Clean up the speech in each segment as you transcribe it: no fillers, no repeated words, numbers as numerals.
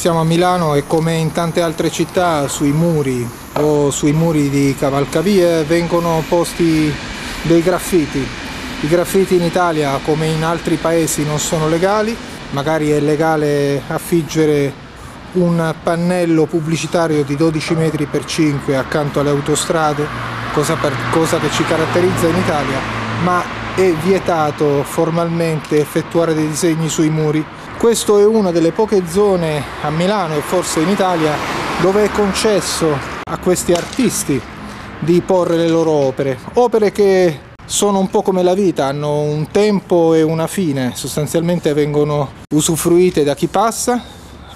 siamo a Milano e come in tante altre città sui muri o sui muri di cavalcavie vengono posti dei graffiti. I graffiti in Italia come in altri paesi non sono legali, magari è legale affiggere un pannello pubblicitario di 12 metri per 5 accanto alle autostrade, cosa che ci caratterizza in Italia, ma è vietato formalmente effettuare dei disegni sui muri. Questo è una delle poche zone a Milano e forse in Italia dove è concesso a questi artisti di porre le loro opere che sono un po' come la vita, hanno un tempo e una fine, sostanzialmente vengono usufruite da chi passa,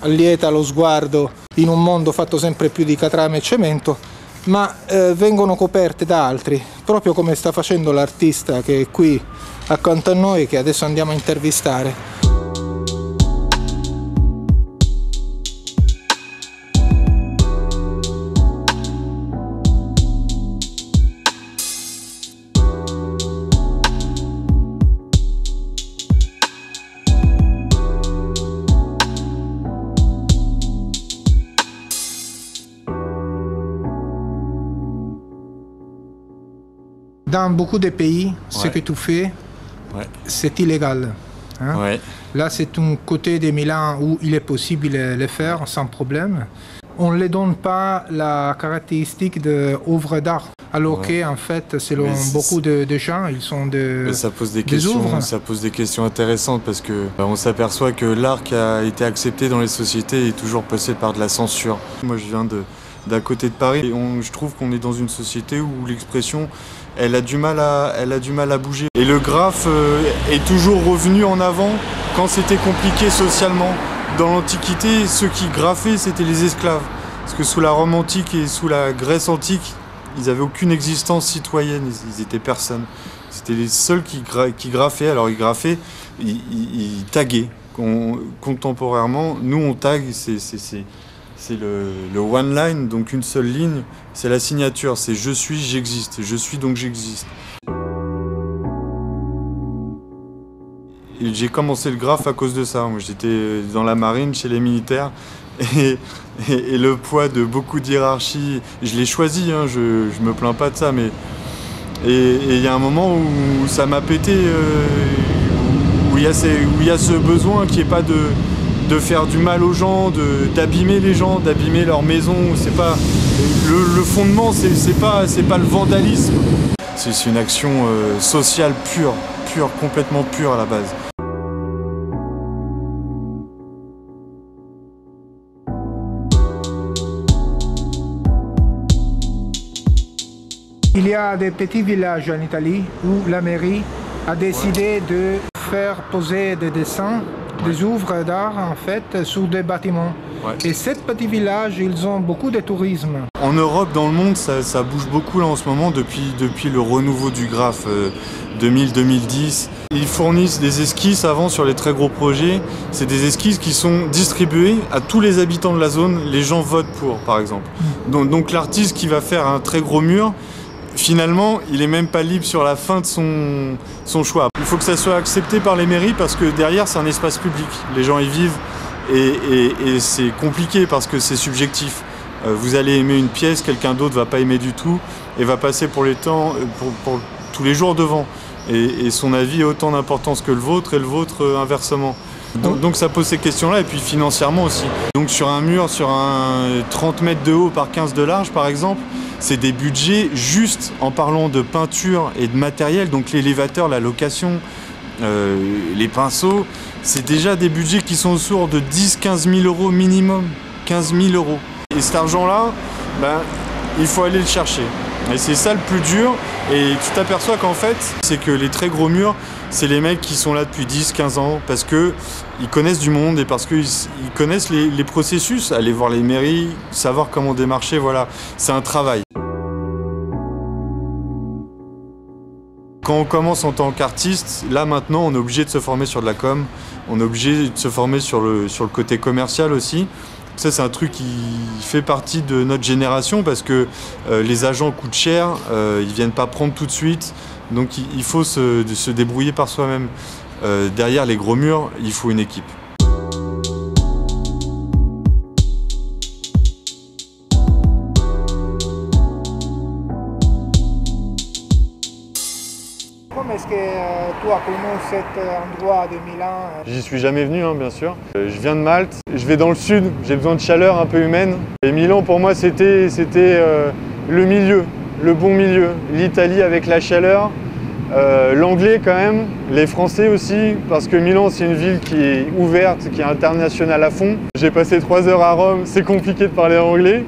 allieta lo sguardo in un mondo fatto sempre più di catrame e cemento, ma vengono coperte da altri, proprio come sta facendo l'artista che è qui accanto a noi, che adesso andiamo a intervistare. Dans beaucoup de pays, ce que tu fais, c'est illégal. Hein? Ouais. Là, c'est un côté de Milan où il est possible de le faire sans problème. On ne les donne pas la caractéristique d'œuvre d'art, alors qu'en fait, selon beaucoup de gens, ils sont ça pose des questions, ça pose des questions intéressantes parce que on s'aperçoit que l'art qui a été accepté dans les sociétés est toujours passé par de la censure. Moi, je viens d'à côté de Paris et je trouve qu'on est dans une société où l'expression elle a du mal à bouger. Et le graphe est toujours revenu en avant quand c'était compliqué socialement. Dans l'Antiquité, ceux qui graffaient, c'était les esclaves. Parce que sous la Rome antique et sous la Grèce antique, ils n'avaient aucune existence citoyenne, ils étaient personne. C'était les seuls qui graffaient. Alors ils graffaient, ils taguaient. Contemporairement, nous on tag, c'est le one line, donc une seule ligne, c'est la signature, c'est je suis, j'existe, je suis donc j'existe. J'ai commencé le graphe à cause de ça. Moi j'étais dans la marine, chez les militaires, et le poids de beaucoup de hiérarchie, je l'ai choisi, hein, je me plains pas de ça, mais il y a un moment où ça m'a pété, où il y a ce besoin qui est pas de faire du mal aux gens, d'abîmer les gens, d'abîmer leur maison. C'est pas le fondement, c'est pas le vandalisme. C'est une action sociale pure, complètement pure à la base. Il y a des petits villages en Italie où la mairie a décidé de faire poser des dessins, des œuvres d'art en fait sur des bâtiments. Et ces petits villages, ils ont beaucoup de tourisme. En Europe, dans le monde, ça bouge beaucoup là en ce moment depuis le renouveau du graphe 2000-2010. Ils fournissent des esquisses avant sur les très gros projets. C'est des esquisses qui sont distribuées à tous les habitants de la zone. Les gens votent pour, par exemple. Donc l'artiste qui va faire un très gros mur, finalement, il n'est même pas libre sur la fin de son choix. Il faut que ça soit accepté par les mairies parce que derrière, c'est un espace public. Les gens y vivent et c'est compliqué parce que c'est subjectif. Vous allez aimer une pièce, quelqu'un d'autre ne va pas aimer du tout et va passer pour tous les jours devant. Et son avis a autant d'importance que le vôtre et le vôtre inversement. Donc ça pose ces questions-là et puis financièrement aussi. Donc sur un mur, sur un 30 mètres de haut par 15 de large par exemple, c'est des budgets juste en parlant de peinture et de matériel, donc l'élévateur, la location, les pinceaux, c'est déjà des budgets qui sont autour de 10-15 000 euros minimum, 15 000 euros. Et cet argent-là, il faut aller le chercher. Et c'est ça le plus dur, et tu t'aperçois qu'en fait, c'est que les très gros murs, c'est les mecs qui sont là depuis 10-15 ans, parce qu'ils connaissent du monde et parce qu'ils connaissent les processus, aller voir les mairies, savoir comment démarcher, voilà, c'est un travail. Quand on commence en tant qu'artiste, là maintenant, on est obligé de se former sur de la com, on est obligé de se former sur le côté commercial aussi. Ça, c'est un truc qui fait partie de notre génération parce que les agents coûtent cher, ils viennent pas prendre tout de suite, donc il faut se débrouiller par soi-même. Derrière les gros murs, il faut une équipe. Rome, est-ce que tu as connu cet endroit de Milan? J'y suis jamais venu, bien sûr. Je viens de Malte, je vais dans le sud, j'ai besoin de chaleur un peu humaine. Et Milan, pour moi, c'était le milieu, le bon milieu. L'Italie avec la chaleur, l'anglais quand même, les Français aussi, parce que Milan, c'est une ville qui est ouverte, qui est internationale à fond. J'ai passé 3 heures à Rome, c'est compliqué de parler anglais.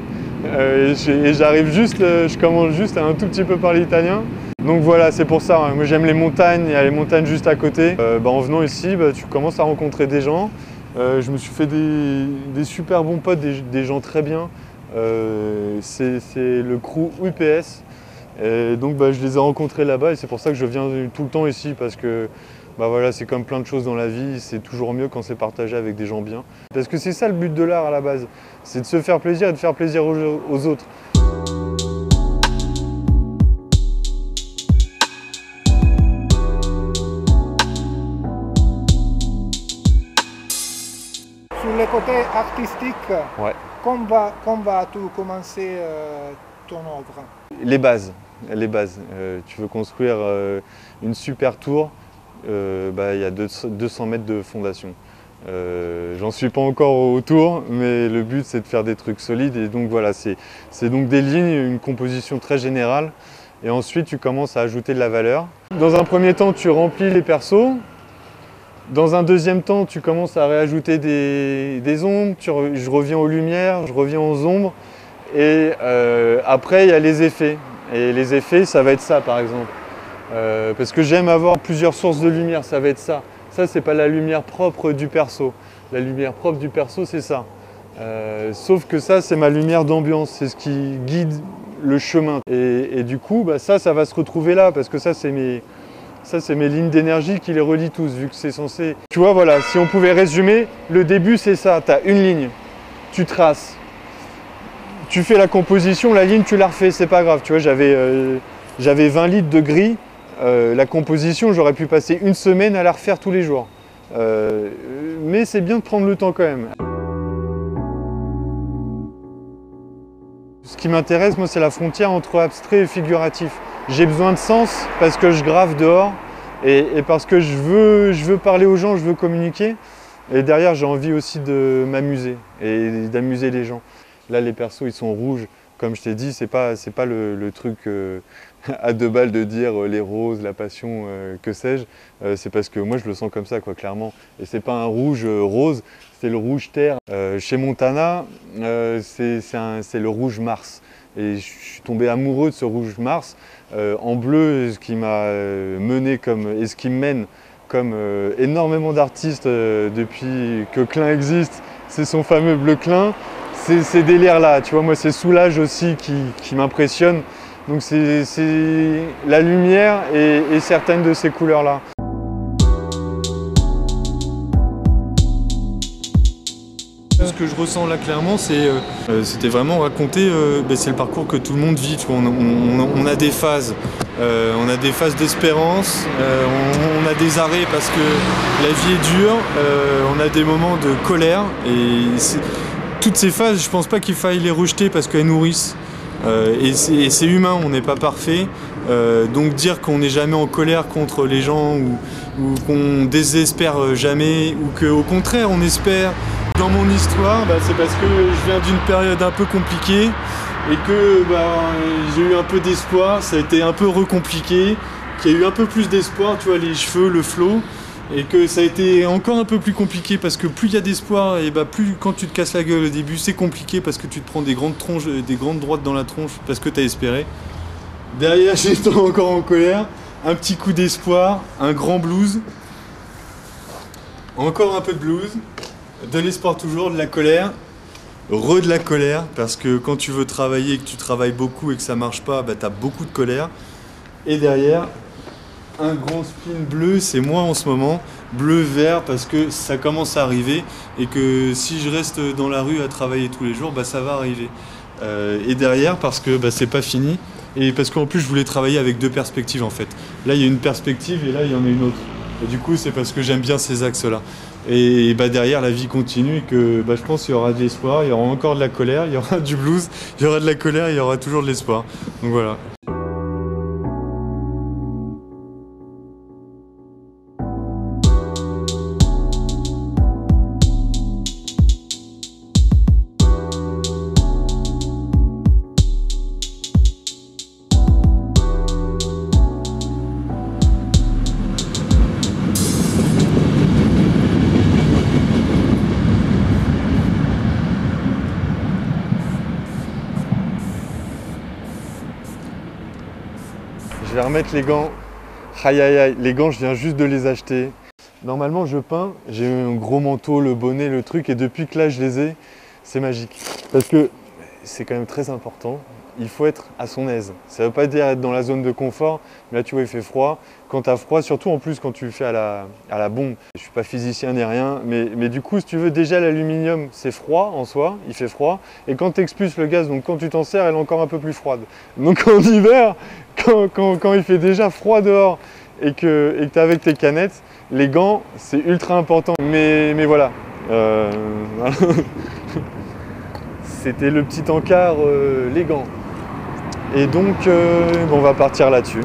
Et j'arrive juste, je commence juste à un tout petit peu parler italien. Donc voilà, c'est pour ça, moi j'aime les montagnes, il y a les montagnes juste à côté. En venant ici, tu commences à rencontrer des gens. Je me suis fait des super bons potes, des gens très bien. C'est le crew UPS. Et donc je les ai rencontrés là-bas et c'est pour ça que je viens tout le temps ici parce que voilà, c'est comme plein de choses dans la vie, c'est toujours mieux quand c'est partagé avec des gens bien. Parce que c'est ça le but de l'art à la base, c'est de se faire plaisir et de faire plaisir aux autres. Sur le côté artistique, Ouais. quand vas-tu commencer ton œuvre? Les bases. Tu veux construire une super tour, il y a 200 mètres de fondation. J'en suis pas encore au tour, mais le but c'est de faire des trucs solides et donc voilà, c'est donc des lignes, une composition très générale et ensuite tu commences à ajouter de la valeur. Dans un premier temps, tu remplis les persos. Dans un deuxième temps, tu commences à réajouter des ombres, je reviens aux lumières, je reviens aux ombres et après il y a les effets. Et les effets, ça va être ça par exemple. Parce que j'aime avoir plusieurs sources de lumière, ça va être ça. Ça, c'est pas la lumière propre du perso. La lumière propre du perso, c'est ça. Sauf que ça, c'est ma lumière d'ambiance, c'est ce qui guide le chemin. Et du coup, ça va se retrouver là, parce que ça, c'est mes lignes d'énergie qui les relient tous, vu que c'est censé... Tu vois, voilà, si on pouvait résumer, le début, c'est ça. Tu as une ligne, tu traces. Tu fais la composition, la ligne, tu la refais, c'est pas grave. Tu vois, j'avais 20 litres de gris. La composition, j'aurais pu passer une semaine à la refaire tous les jours. Mais c'est bien de prendre le temps quand même. Ce qui m'intéresse, moi, c'est la frontière entre abstrait et figuratif. J'ai besoin de sens parce que je grave dehors et parce que je veux parler aux gens, je veux communiquer. Et derrière, j'ai envie aussi de m'amuser et d'amuser les gens. Là, les persos, ils sont rouges. Comme je t'ai dit, c'est pas le truc à 2 balles de dire les roses, la passion, que sais-je. C'est parce que moi, je le sens comme ça, quoi, clairement. Et c'est pas un rouge rose, c'est le rouge terre. Chez Montana, c'est le rouge Mars. Et je suis tombé amoureux de ce rouge Mars. En bleu, ce qui m'a mené et ce qui me mène comme énormément d'artistes depuis que Klein existe, c'est son fameux bleu Klein. Ces délires-là, tu vois, moi c'est Soulage aussi qui m'impressionne. Donc c'est la lumière et certaines de ces couleurs-là. Ce que je ressens là clairement, c'était vraiment raconter, c'est le parcours que tout le monde vit. Tu vois, on a des phases, on a des phases d'espérance, on a des arrêts parce que la vie est dure, on a des moments de colère et toutes ces phases, je pense pas qu'il faille les rejeter parce qu'elles nourrissent. Et c'est humain, on n'est pas parfait. Donc dire qu'on n'est jamais en colère contre les gens ou qu'on désespère jamais ou qu'au contraire on espère. Dans mon histoire, c'est parce que je viens d'une période un peu compliquée et que j'ai eu un peu d'espoir, ça a été un peu recompliqué, qu'il y a eu un peu plus d'espoir, tu vois, les cheveux, le flow. Et que ça a été encore un peu plus compliqué parce que plus il y a d'espoir et plus quand tu te casses la gueule au début c'est compliqué parce que tu te prends des grandes droites dans la tronche parce que tu as espéré. Derrière j'étais encore en colère, un petit coup d'espoir, un grand blues, encore un peu de blues, de l'espoir toujours, de la colère, de la colère parce que quand tu veux travailler et que tu travailles beaucoup et que ça marche pas, tu as beaucoup de colère. Et derrière un grand spin bleu, c'est moi en ce moment, bleu-vert parce que ça commence à arriver et que si je reste dans la rue à travailler tous les jours, ça va arriver. Et derrière parce que c'est pas fini et parce qu'en plus je voulais travailler avec 2 perspectives en fait. Là il y a une perspective et là il y en a une autre. Et du coup c'est parce que j'aime bien ces axes-là. Et derrière la vie continue et que je pense qu'il y aura de l'espoir, il y aura encore de la colère, il y aura du blues, il y aura de la colère, il y aura toujours de l'espoir. Donc voilà. vais remettre les gants. Aïe aïe aïe, les gants je viens juste de les acheter. Normalement je peins, j'ai un gros manteau, le bonnet, le truc, et depuis que là je les ai, c'est magique. Parce que c'est quand même très important, il faut être à son aise. Ça ne veut pas dire être dans la zone de confort, mais là tu vois il fait froid. Quand tu as froid, surtout en plus quand tu le fais à la bombe. Je ne suis pas physicien ni rien, mais du coup si tu veux, déjà l'aluminium c'est froid en soi, il fait froid. Et quand tu expulses le gaz, donc quand tu t'en sers, elle est encore un peu plus froide. Donc en hiver, quand il fait déjà froid dehors et que tu es avec tes canettes, les gants c'est ultra important. Mais voilà. C'était le petit encart, les gants. Et donc, on va partir là-dessus.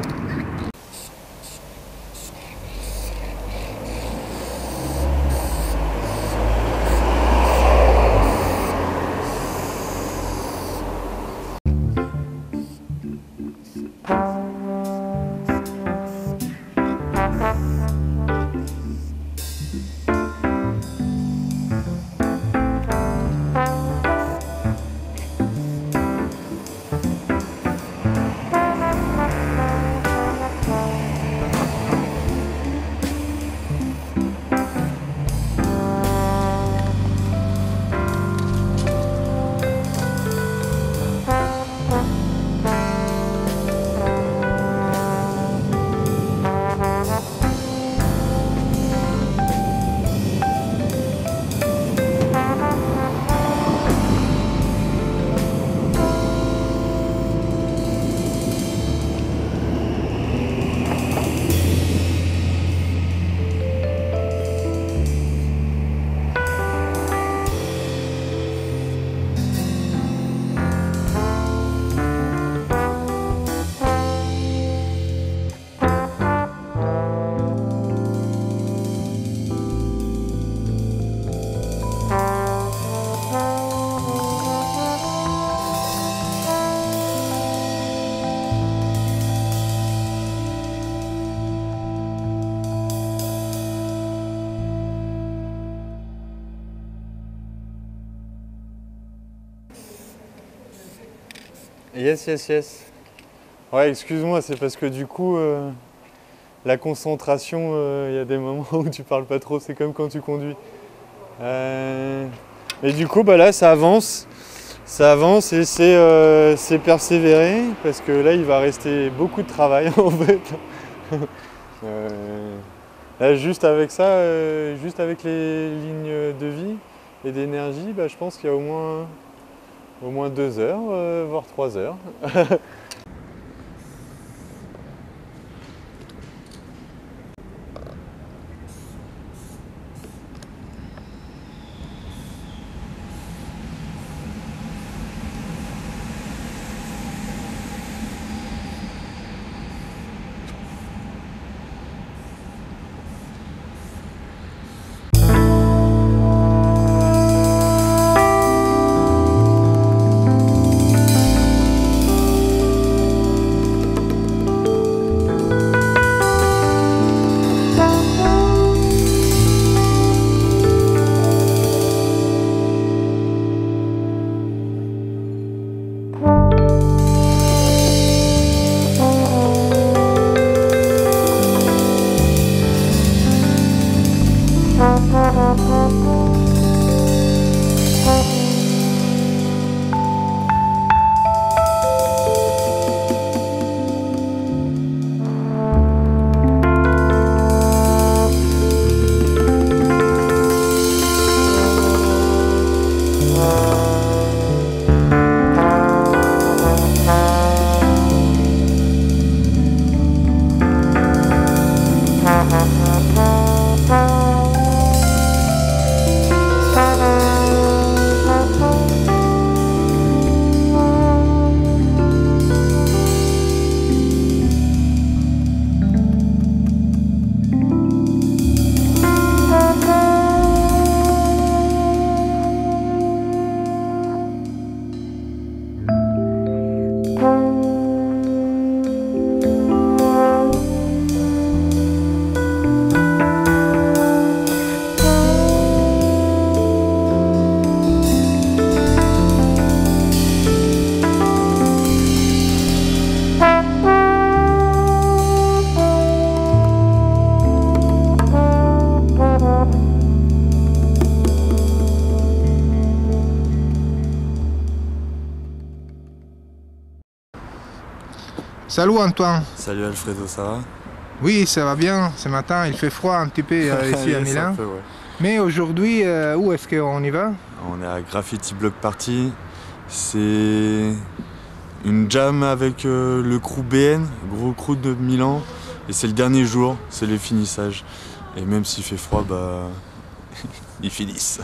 Yes, yes, yes. Ouais, excuse-moi, c'est parce que du coup, la concentration, il y a des moments où tu parles pas trop, c'est comme quand tu conduis. Et du coup, bah là, ça avance et c'est persévérer, parce que là, il va rester beaucoup de travail en fait. Là, juste avec ça, juste avec les lignes de vie et d'énergie, bah, je pense qu'il y a au moins 2 heures, voire 3 heures. Salut Antoine. Salut Alfredo, ça va? Oui, ça va bien. Ce matin, il fait froid un petit peu ici à Milan. Un peu, ouais. Mais aujourd'hui, où est-ce qu'on y va? On est à Graffiti Block Party. C'est une jam avec le crew BN, gros crew de Milan. Et c'est le dernier jour, c'est le finissage. Et même s'il fait froid, bah ils finissent.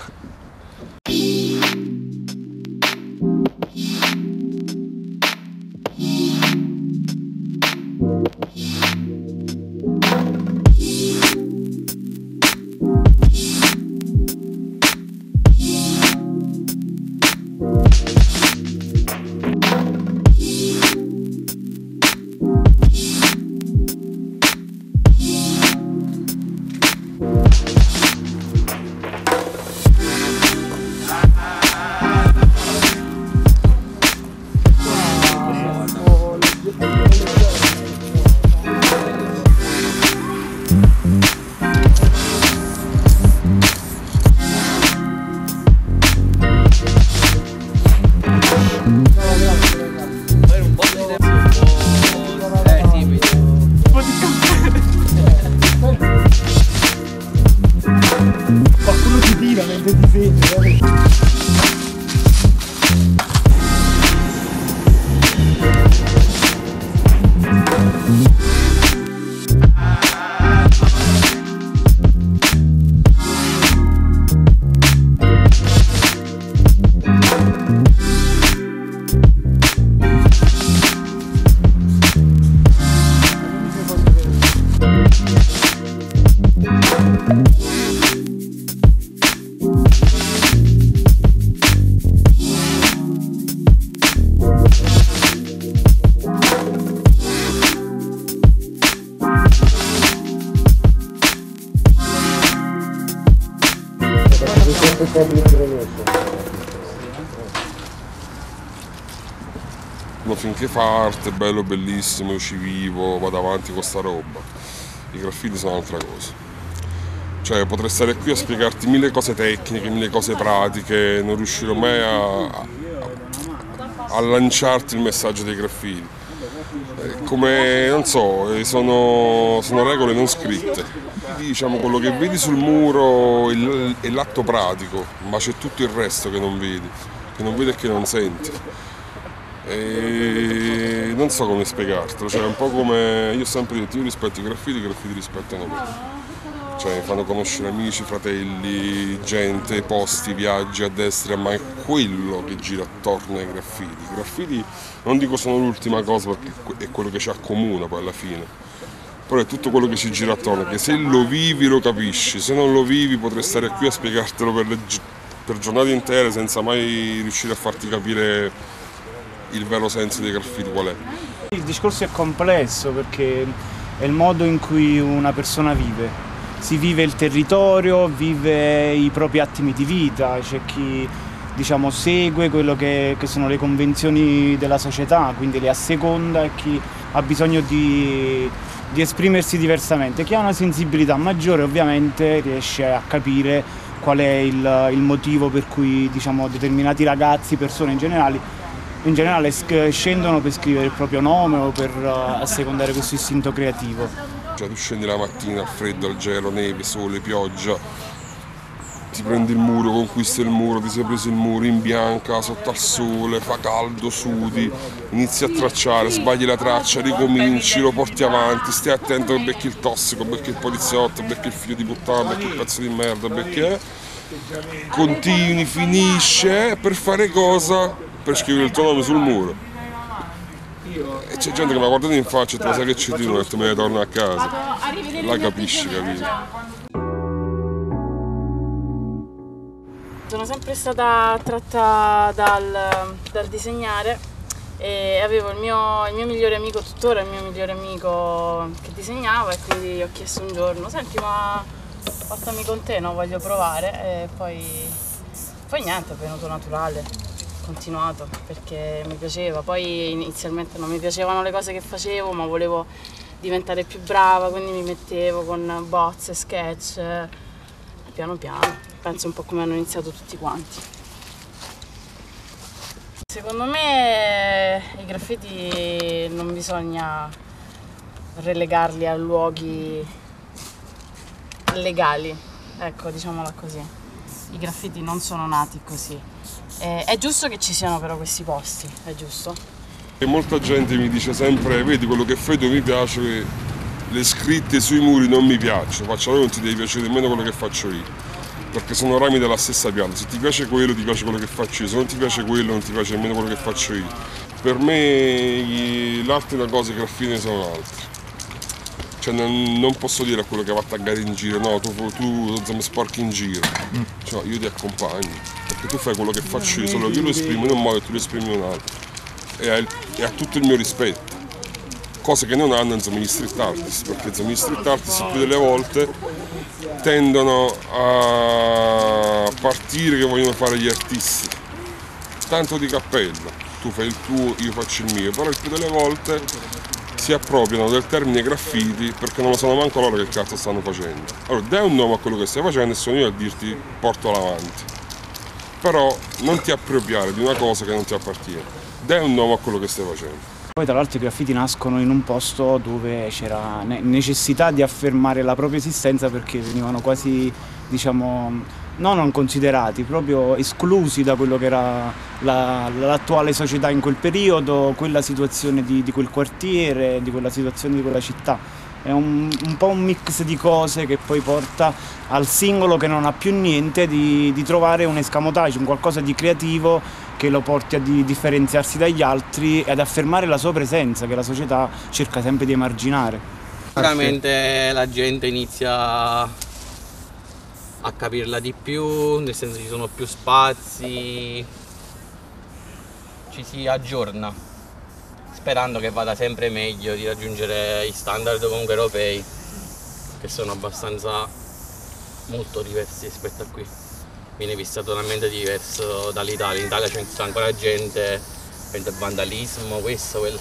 Qualcuno ti tira mentre ti senti. Finché fa arte, è bello, bellissimo, io ci vivo, vado avanti con sta roba. I graffiti sono un'altra cosa. Cioè potrei stare qui a spiegarti mille cose tecniche, mille cose pratiche, non riuscirò mai a lanciarti il messaggio dei graffiti. Come, non so, sono regole non scritte. Diciamo, quello che vedi sul muro è l'atto pratico, ma c'è tutto il resto che non vedi e che non senti. E non so come spiegartelo, cioè è un po' come io ho sempre detto, io rispetto i graffiti rispettano me. Cioè mi fanno conoscere amici, fratelli, gente, posti, viaggi a destra, ma è quello che gira attorno ai graffiti. I graffiti non dico sono l'ultima cosa perché è quello che ci accomuna poi alla fine, però è tutto quello che ci gira attorno, che se lo vivi lo capisci, se non lo vivi potrei stare qui a spiegartelo per giornate intere senza mai riuscire a farti capire il vero senso dei graffiti qual è. Il discorso è complesso perché è il modo in cui una persona vive. Si vive il territorio, vive i propri attimi di vita, c'è chi diciamo segue quello che sono le convenzioni della società, quindi le asseconda, e chi ha bisogno di esprimersi diversamente. Chi ha una sensibilità maggiore ovviamente riesce a capire qual è il motivo per cui diciamo, determinati ragazzi, persone in generale scendono per scrivere il proprio nome o per assecondare questo istinto creativo. Cioè tu scendi la mattina al freddo, al gelo, neve, sole, pioggia, ti prendi il muro, conquisti il muro, ti sei preso il muro in bianca, sotto al sole, fa caldo, sudi, inizi a tracciare, sbagli la traccia, ricominci, lo porti avanti, stai attento che becchi il tossico, becchi il poliziotto, becchi il figlio di puttana, becchi il pezzo di merda, becchi continui, finisce per fare cosa? Per scrivere il tuo nome sul muro. E c'è gente che mi ha guardato in faccia e tu sai che c'è di nuovo e tu me ne torno a casa. La capisci, capito? Sono sempre stata attratta dal disegnare e avevo il mio migliore amico, tuttora il mio migliore amico che disegnava, e quindi gli ho chiesto un giorno: senti, ma portami con te, no? Voglio provare. E poi niente, è venuto naturale, ho continuato perché mi piaceva. Poi inizialmente non mi piacevano le cose che facevo, ma volevo diventare più brava, quindi mi mettevo con bozze, sketch, piano piano. Penso un po' come hanno iniziato tutti quanti. secondo me i graffiti non bisogna relegarli a luoghi legali, ecco, diciamola così. I graffiti non sono nati così. È giusto che ci siano però questi posti, è giusto? E molta gente mi dice sempre, vedi quello che fai tu mi piace, le scritte sui muri non mi piacciono, faccio allora non ti devi piacere nemmeno quello che faccio io, perché sono rami della stessa pianta, se ti piace quello ti piace quello che faccio io, se non ti piace quello non ti piace nemmeno quello che faccio io. Per me l'arte è una cosa e i graffiti ne sono altri. Cioè non posso dire a quello che va a taggare in giro, no, tu mi sporchi in giro, cioè, io ti accompagno, perché tu fai quello che faccio io, solo che io lo esprimo in un modo e tu lo esprimi in un altro, e ha tutto il mio rispetto, cose che non hanno insomma, gli street artist, perché insomma, gli street artist più delle volte tendono a partire che vogliono fare gli artisti, tanto di cappello, tu fai il tuo, io faccio il mio, però il più delle volte si appropriano del termine graffiti perché non lo sanno manco loro che cazzo stanno facendo. Allora dai un nome a quello che stai facendo e sono io a dirti portalo avanti. Però non ti appropriare di una cosa che non ti appartiene. Dai un nome a quello che stai facendo. Poi tra l'altro i graffiti nascono in un posto dove c'era necessità di affermare la propria esistenza perché venivano quasi, diciamo, non considerati, proprio esclusi da quello che era l'attuale società in quel periodo, quella situazione di quel quartiere, di quella situazione di quella città. È un po' un mix di cose che poi porta al singolo che non ha più niente di trovare un escamotage, un qualcosa di creativo che lo porti a differenziarsi dagli altri e ad affermare la sua presenza, che la società cerca sempre di emarginare. Sicuramente la gente inizia a capirla di più, nel senso ci sono più spazi, ci si aggiorna, sperando che vada sempre meglio di raggiungere i standard comunque europei, che sono abbastanza molto diversi rispetto a qui. Viene vista totalmente diverso dall'Italia. In Italia c'è ancora gente, pensa al vandalismo, questo, quello.